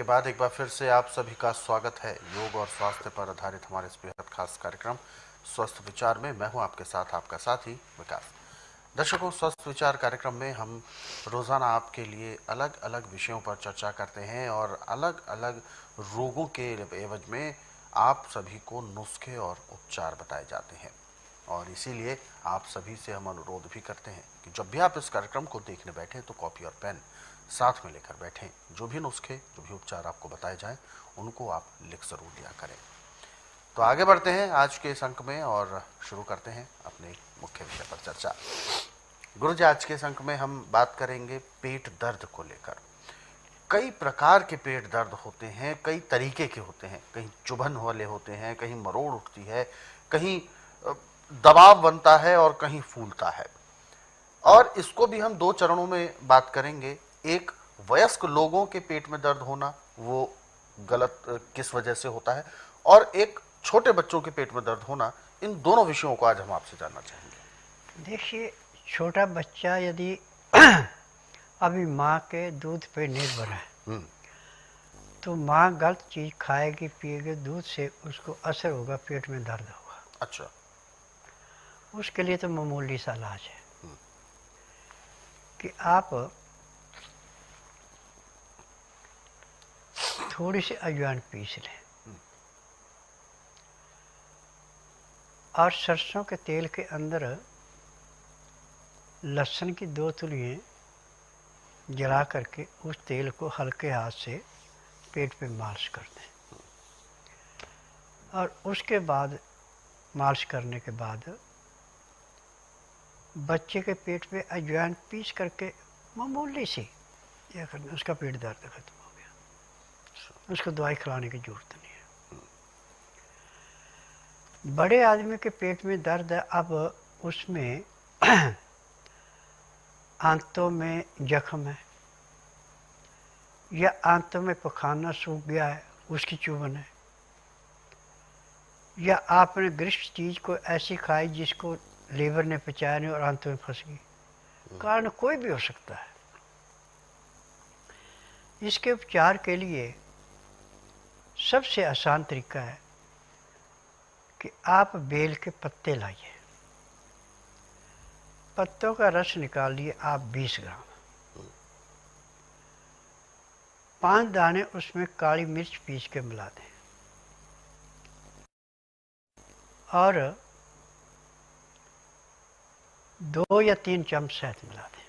के बाद एक बार फिर से आप सभी का स्वागत है योग और स्वास्थ्य पर आधारित हमारे इस बेहद खास कार्यक्रम स्वस्थ विचार में। मैं हूं आपके साथ आपका साथी विकास। दर्शकों, स्वस्थ विचार कार्यक्रम में हम रोज़ाना आपके लिए अलग अलग विषयों पर चर्चा करते हैं और अलग अलग रोगों के एवज में आप सभी को नुस्खे और उपचार बताए जाते हैं। और इसीलिए आप सभी से हम अनुरोध भी करते हैं कि जब भी आप इस कार्यक्रम को देखने बैठें तो कॉपी और पेन साथ में लेकर बैठें। जो भी नुस्खे, जो भी उपचार आपको बताए जाएं, उनको आप लिख जरूर दिया करें। तो आगे बढ़ते हैं आज के इस अंक में और शुरू करते हैं अपने मुख्य विषय पर चर्चा। गुरुजी, आज के इस अंक में हम बात करेंगे पेट दर्द को लेकर। कई प्रकार के पेट दर्द होते हैं, कई तरीके के होते हैं। कहीं चुभन वाले होते हैं, कहीं मरोड़ उठती है, कहीं दबाव बनता है और कहीं फूलता है। और इसको भी हम दो चरणों में बात करेंगे। एक, वयस्क लोगों के पेट में दर्द होना, वो गलत किस वजह से होता है, और एक छोटे बच्चों के पेट में दर्द होना। इन दोनों विषयों को आज हम आपसे जानना चाहेंगे। देखिए, छोटा बच्चा यदि अभी माँ के दूध पे निर्भर है तो माँ गलत चीज़ खाएगी पिएगी, दूध से उसको असर होगा, पेट में दर्द होगा। अच्छा। उसके लिए तो मामूली सा इलाज है कि आप थोड़ी सी अजवाइन पीस लें और सरसों के तेल के अंदर लहसुन की 2 तुलियाँ जला करके उस तेल को हल्के हाथ से पेट पे मालिश कर दें। और उसके बाद मालिश करने के बाद बच्चे के पेट पे अजवाइन पीस करके मामूली सी यह करना, उसका पेट दर्द खत्म हो गया। उसको दवाई खिलाने की जरूरत नहीं है। बड़े आदमी के पेट में दर्द है, अब उसमें आंतों में जख्म है या आंतों में पखाना सूख गया है, उसकी चुभन है, या आपने गृष्ट चीज को ऐसी खाई जिसको लीवर ने पचाया नहीं और आंतों में फंस गई। कारण कोई भी हो सकता है। इसके उपचार के लिए सबसे आसान तरीका है कि आप बेल के पत्ते लाइए, पत्तों का रस निकालिए आप 20 ग्राम, 5 दाने उसमें काली मिर्च पीस के मिला दें और 2 या 3 चम्मच शहद मिला दें।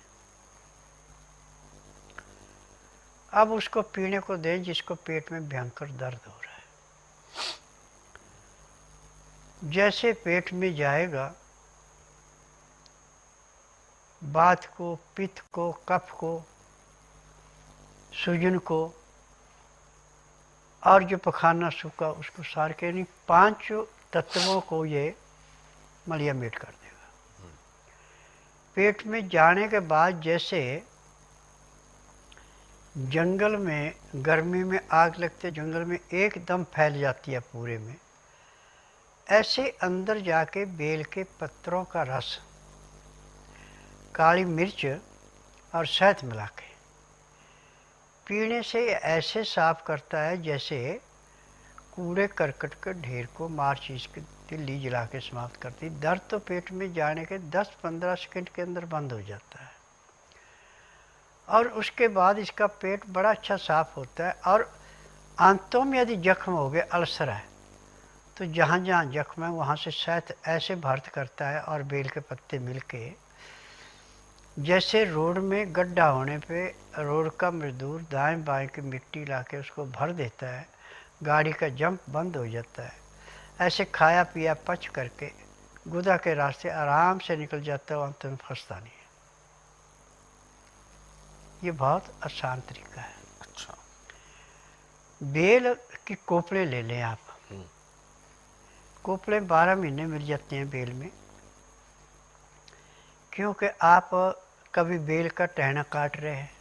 अब उसको पीने को दें जिसको पेट में भयंकर दर्द हो रहा है। जैसे पेट में जाएगा, वात को, पित्त को, कफ को, सूजन को और जो पखाना सूखा उसको सार के, नहीं 5 तत्वों को ये मलिया मेट कर देगा। पेट में जाने के बाद जैसे जंगल में गर्मी में आग लगते जंगल में एकदम फैल जाती है पूरे में, ऐसे अंदर जाके बेल के पत्तों का रस, काली मिर्च और शहद मिला के पीने से ऐसे साफ करता है जैसे कूड़े करकट के ढेर को मार चीज की तिल्ली जला के समाप्त करती। दर्द तो पेट में जाने के 10-15 सेकंड के अंदर बंद हो जाता है और उसके बाद इसका पेट बड़ा अच्छा साफ होता है। और आंतों में यदि जख्म हो गया, अल्सर है, तो जहाँ जहाँ जख्म है वहाँ से शहद ऐसे भर्त करता है और बेल के पत्ते मिलके, जैसे रोड में गड्ढा होने पे रोड का मजदूर दाएं बाएं की मिट्टी लाके उसको भर देता है, गाड़ी का जंप बंद हो जाता है, ऐसे खाया पिया पच करके गुदा के रास्ते आराम से निकल जाता है, अंत में फंसता नहीं है। ये बहुत आसान तरीका है। अच्छा। बेल की कोपड़े ले लें आप। कोपड़े 12 महीने मिल जाते हैं बेल में, क्योंकि आप कभी बेल का टहना काट रहे हैं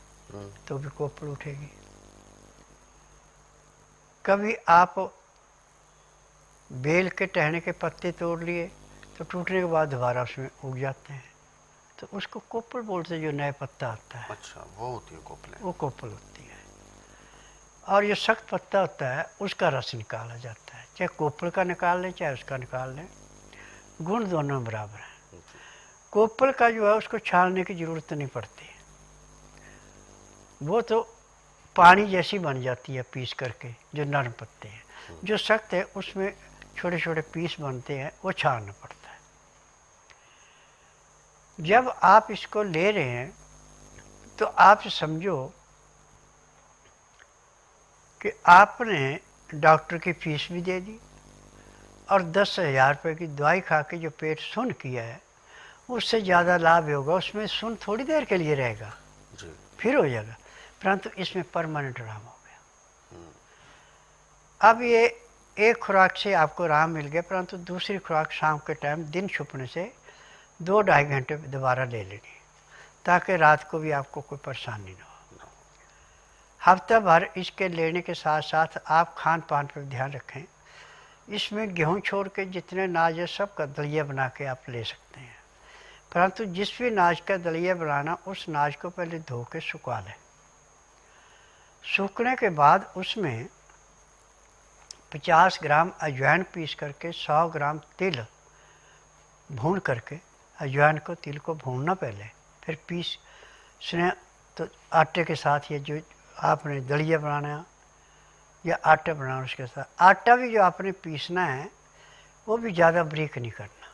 तो भी कोपड़ उठेगी, कभी आप बेल के टहने के पत्ते तोड़ लिए तो टूटने के बाद दोबारा उसमें उग जाते हैं, तो उसको कोपड़ बोलते हैं। जो नया पत्ता आता है, अच्छा, वो होती है कोपलें। वो कोपड़ होती है। और जो सख्त पत्ता होता है उसका रस निकाला जाता है, चाहे कोपल का निकाल लें चाहे उसका निकाल लें, गुण दोनों बराबर हैं। कोपल का जो है उसको छानने की ज़रूरत नहीं पड़ती, वो तो पानी जैसी बन जाती है पीस करके, जो नरम पत्ते हैं। जो सख्त है उसमें छोटे छोटे पीस बनते हैं, वो छानना पड़ता है। जब आप इसको ले रहे हैं तो आप समझो कि आपने डॉक्टर की फीस भी दे दी और 10,000 रुपये की दवाई खा के जो पेट सुन्न किया है उससे ज़्यादा लाभ होगा। उसमें सुन्न थोड़ी देर के लिए रहेगा जी। फिर हो जाएगा, परंतु इसमें परमानेंट आराम हो गया। अब ये एक खुराक से आपको आराम मिल गया, परंतु दूसरी खुराक शाम के टाइम दिन छुपने से 2-2.5 घंटे दोबारा ले लेनी, ताकि रात को भी आपको कोई परेशानी ना हो। हफ्ता भर इसके लेने के साथ साथ आप खान पान पर ध्यान रखें। इसमें गेहूं छोड़ के जितने अनाज है सब का दलिया बना के आप ले सकते हैं, परंतु जिस भी अनाज का दलिया बनाना उस अनाज को पहले धो के सुखा लें। सूखने के बाद उसमें 50 ग्राम अजवाइन पीस करके 100 ग्राम तिल भून करके, अजवाइन को तिल को भूनना पहले, फिर पीसने तो आटे के साथ, ये जो आपने दलिया बनाना या आटा बनाना उसके साथ, आटा भी जो आपने पीसना है वो भी ज़्यादा बारीक नहीं करना,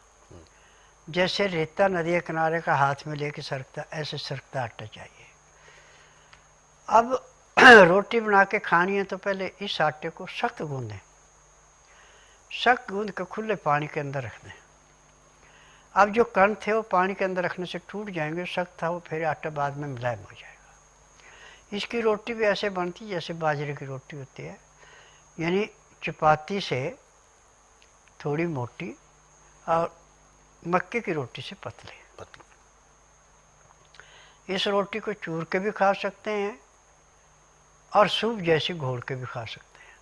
जैसे रेता नदी के किनारे का हाथ में लेके सरकता ऐसे सरकता आटा चाहिए। अब रोटी बना के खानी है तो पहले इस आटे को सख्त गूंदें, सख्त गूंद के खुले पानी के अंदर रख दें। अब जो कण थे वो पानी के अंदर रखने से टूट जाएंगे, सख्त था वो, फिर आटा बाद में मुलायम हो जाएगा। इसकी रोटी भी ऐसे बनती जैसे बाजरे की रोटी होती है, यानी चपाती से थोड़ी मोटी और मक्के की रोटी से पतली। इस रोटी को चूर के भी खा सकते हैं और सूप जैसी घोल के भी खा सकते हैं।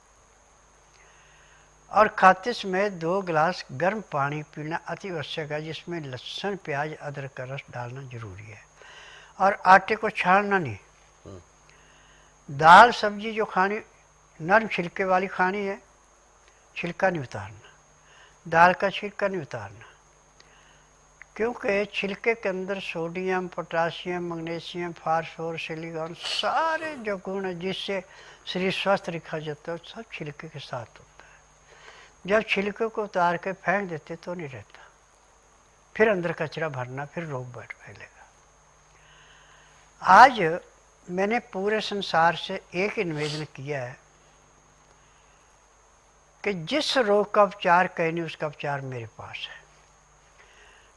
और खाते समय 2 गिलास गर्म पानी पीना अति आवश्यक है, जिसमें लहसुन प्याज अदरक का रस डालना जरूरी है। और आटे को छानना नहीं। दाल सब्जी जो खानी नरम छिलके वाली खानी है, छिलका नहीं उतारना, दाल का छिलका नहीं उतारना, क्योंकि छिलके के अंदर sodium, potassium, magnesium, phosphorus, silicon सारे जो गुण है जिससे शरीर स्वस्थ रखा जाता है सब छिलके के साथ होता है। जब छिलके को उतार के फेंक देते तो नहीं रहता, फिर अंदर कचरा भरना, फिर रोग बैठ फैलेगा। आज मैंने पूरे संसार से एक ही निवेदन किया है कि जिस रोग का उपचार कहीं नहीं उसका उपचार मेरे पास है।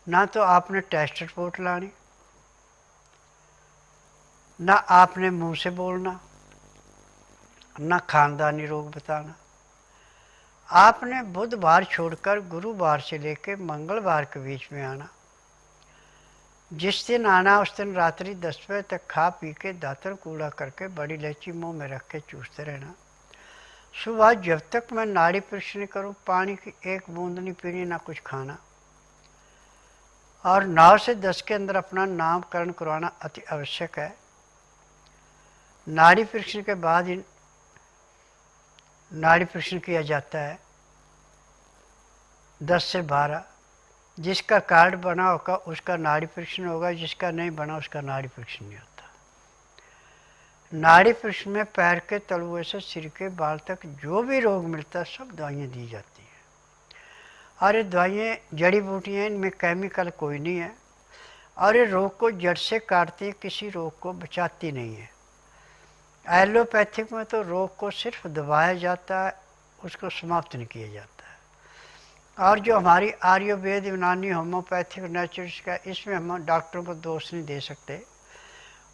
ना तो आपने टेस्ट रिपोर्ट लानी, ना आपने मुंह से बोलना, ना खानदानी रोग बताना। आपने बुधवार छोड़कर गुरुवार से लेकर मंगलवार के बीच में आना। जिस दिन आना उस दिन रात्रि 10 बजे तक खा पी के दातन कूड़ा करके बड़ी इलायची मुंह में रख के चूसते रहना। सुबह जब तक मैं नाड़ी परीक्षण नहीं करूँ पानी की एक बूंद नहीं पीनी, ना कुछ खाना। और 9 से 10 के अंदर अपना नामकरण करवाना अति आवश्यक है। नाड़ी परीक्षण के बाद ही नाड़ी परीक्षण किया जाता है 10 से 12। जिसका कार्ड बना होगा उसका नाड़ी परीक्षण होगा, जिसका नहीं बना उसका नाड़ी परीक्षण नहीं होता। नाड़ी परीक्षण में पैर के तलुए से सिर के बाल तक जो भी रोग मिलता है सब दवाइयाँ दी जाती हैं। और ये दवाइयाँ जड़ी बूटियाँ, इनमें केमिकल कोई नहीं है और ये रोग को जड़ से काटती है, किसी रोग को बचाती नहीं है। एलोपैथिक में तो रोग को सिर्फ दबाया जाता है, उसको समाप्त नहीं किया जाता है। और जो हमारी आयुर्वेद, यूनानी, होम्योपैथिक, नेचुरल्स का, इसमें हम डॉक्टरों को दोष नहीं दे सकते।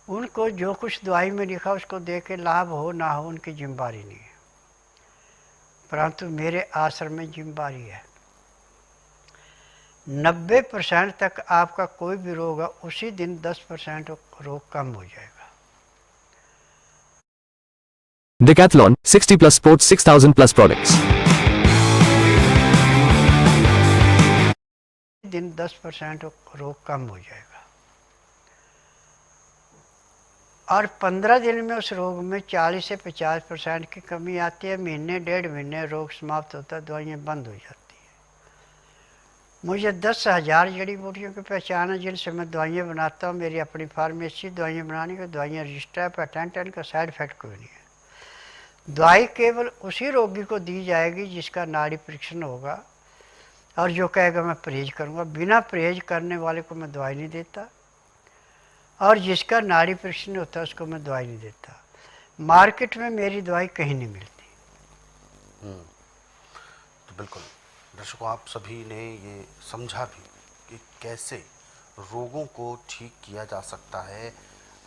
उनको जो कुछ दवाई में लिखा उसको दे के लाभ हो ना हो उनकी जिम्मेदारी नहीं है, परंतु मेरे आश्रम में जिम्मेदारी है। 90% तक आपका कोई भी रोग है उसी दिन 10% रोग कम हो जाएगा। Decathlon, 60 plus sports, 6,000 plus products. दिन 10% रोग कम हो जाएगा। और 15 दिन में उस रोग में 40 से 50% की कमी आती है। महीने 1.5 महीने रोग समाप्त होता है, दवाइयाँ बंद हो जाती हैं। मुझे 10,000 जड़ी बूटियों की पहचान है जिनसे मैं दवाइयाँ बनाता हूँ। मेरी अपनी फार्मेसी, दवाइयाँ बनाने की दवाइयाँ रजिस्टर है, पेटेंट है, इनका साइड इफेक्ट कोई नहीं है। दवाई केवल उसी रोगी को दी जाएगी जिसका नाड़ी परीक्षण होगा और जो कहेगा मैं परहेज करूँगा। बिना परहेज करने वाले को मैं दवाई नहीं देता, और जिसका नाड़ी परीक्षण नहीं होता उसको मैं दवाई नहीं देता। मार्केट में मेरी दवाई कहीं नहीं मिलती। तो बिल्कुल दर्शकों, आप सभी ने ये समझा भी कि कैसे रोगों को ठीक किया जा सकता है।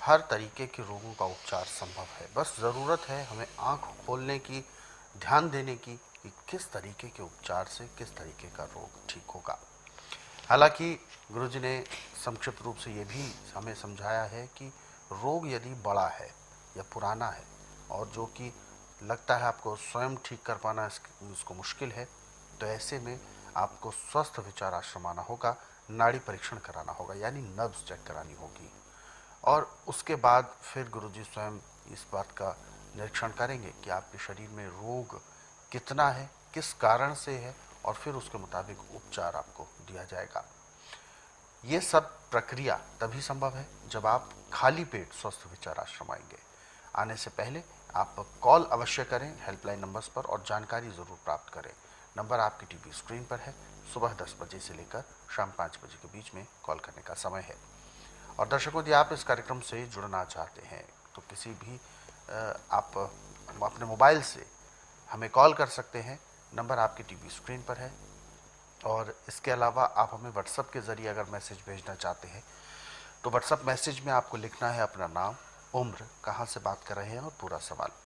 हर तरीके के रोगों का उपचार संभव है, बस ज़रूरत है हमें आँख खोलने की, ध्यान देने की कि किस तरीके के उपचार से किस तरीके का रोग ठीक होगा। हालांकि गुरुजी ने संक्षिप्त रूप से ये भी हमें समझाया है कि रोग यदि बड़ा है या पुराना है और जो कि लगता है आपको स्वयं ठीक कर पाना इसको मुश्किल है, तो ऐसे में आपको स्वस्थ विचार आश्रम आना होगा, नाड़ी परीक्षण कराना होगा, यानी नब्ज चेक करानी होगी। और उसके बाद फिर गुरुजी स्वयं इस बात का निरीक्षण करेंगे कि आपके शरीर में रोग कितना है, किस कारण से है, और फिर उसके मुताबिक उपचार आपको दिया जाएगा। ये सब प्रक्रिया तभी संभव है जब आप खाली पेट स्वस्थ विचार आश्रम आएंगे। आने से पहले आप कॉल अवश्य करें हेल्पलाइन नंबर्स पर और जानकारी ज़रूर प्राप्त करें। नंबर आपकी टीवी स्क्रीन पर है। सुबह 10 बजे से लेकर शाम 5 बजे के बीच में कॉल करने का समय है। और दर्शकों, यदि आप इस कार्यक्रम से जुड़ना चाहते हैं तो किसी भी आप अपने मोबाइल से हमें कॉल कर सकते हैं। नंबर आपकी टीवी स्क्रीन पर है। और इसके अलावा आप हमें व्हाट्सएप के ज़रिए अगर मैसेज भेजना चाहते हैं तो व्हाट्सएप मैसेज में आपको लिखना है अपना नाम, उम्र, कहाँ से बात कर रहे हैं और पूरा सवाल।